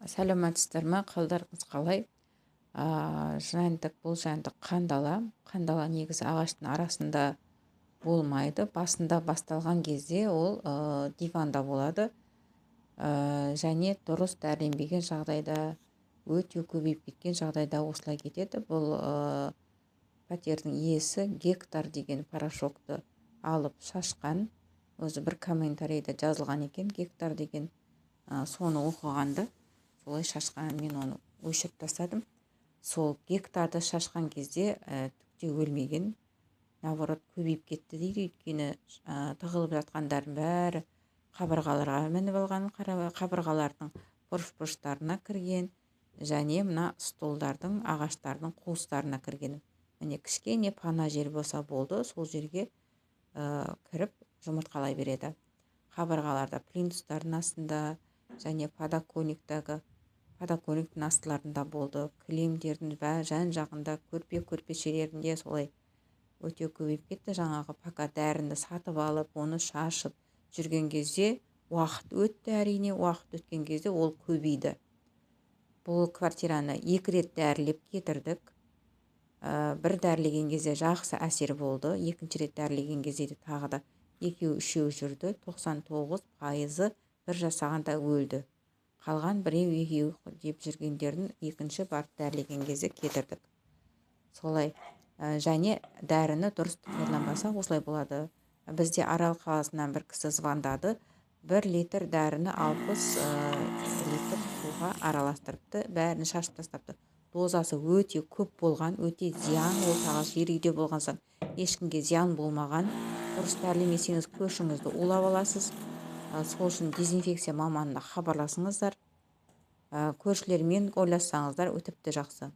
Сәлеметсіздер ме? Қалдарыңыз қалай? Жәндік, бұл жәндік қандала. Қандала негізі ағаштың арасында болмайды. Басында басталған кезде ол диванда болады. Және дұрыс дәрленбеген жағдайда, өте көбейіп кеткен жағдайда осылай кетеді. Бұл пәтердің иесі гектар деген порошокты алып шашқан. Өзі бір комментарийде жазылған екен, гектар деген соны оқығанды. Солай шашқан, мен оны өшіріп тастадым. Сол гектарды шашқан кезде түкте өлмеген, наоборот көбейіп кетті дейді. Өйткені тығылып жатқандардың бәрі қабырғаларға мініп алған, қабырғалардың бұрыш-бұрыштарына кірген, және мына столдардың, ағаштардың қуыстарына кірген. Міне кішкене пана жер болса болды, сол жерге кіріп жұмыртқалай береді. Қабырғаларда, плинтустардың астында және подоконниктің астыларында болды. Кілемдердің жан-жағында, көрпе-көрпешелерінде солай өте көбейіп кетті. Жаңағы пока дәріні сатып алып, оны шашып жүрген кезде уақыт өтті, әрине. Уақыт өткен кезде ол көбейді. Бұл квартираны 2 рет дәрілеп кетірдік. Бір дәрілеген кезде жақсы әсер болды. Екінші рет дәрілеген кезде де тағы да 2-3 жүрді. 99% бір жасағанда өлді. Қалған 1-2 деп жүргендерін екінші барып дәрілеген кезде кетірдік. Солай. Және дәріні дұрыс пайдаланбаса осылай болады. Бізде Арал қаласынан бір кісі звондады. 1 литр дәріні 60 литр суға араластырыпты, бәрін шашып тастапты. Дозасы өте көп болған, өте зиян. Ол тағы жер үйде болған соң ешкімге зиян болмаған. Дұрыс дәрілемесеңіз көршіңізді улап аласыз. Сол үшін дезинфекция маманына хабарласыңыздар. Көршілермен ойлассаңыздар өтіпті жақсы.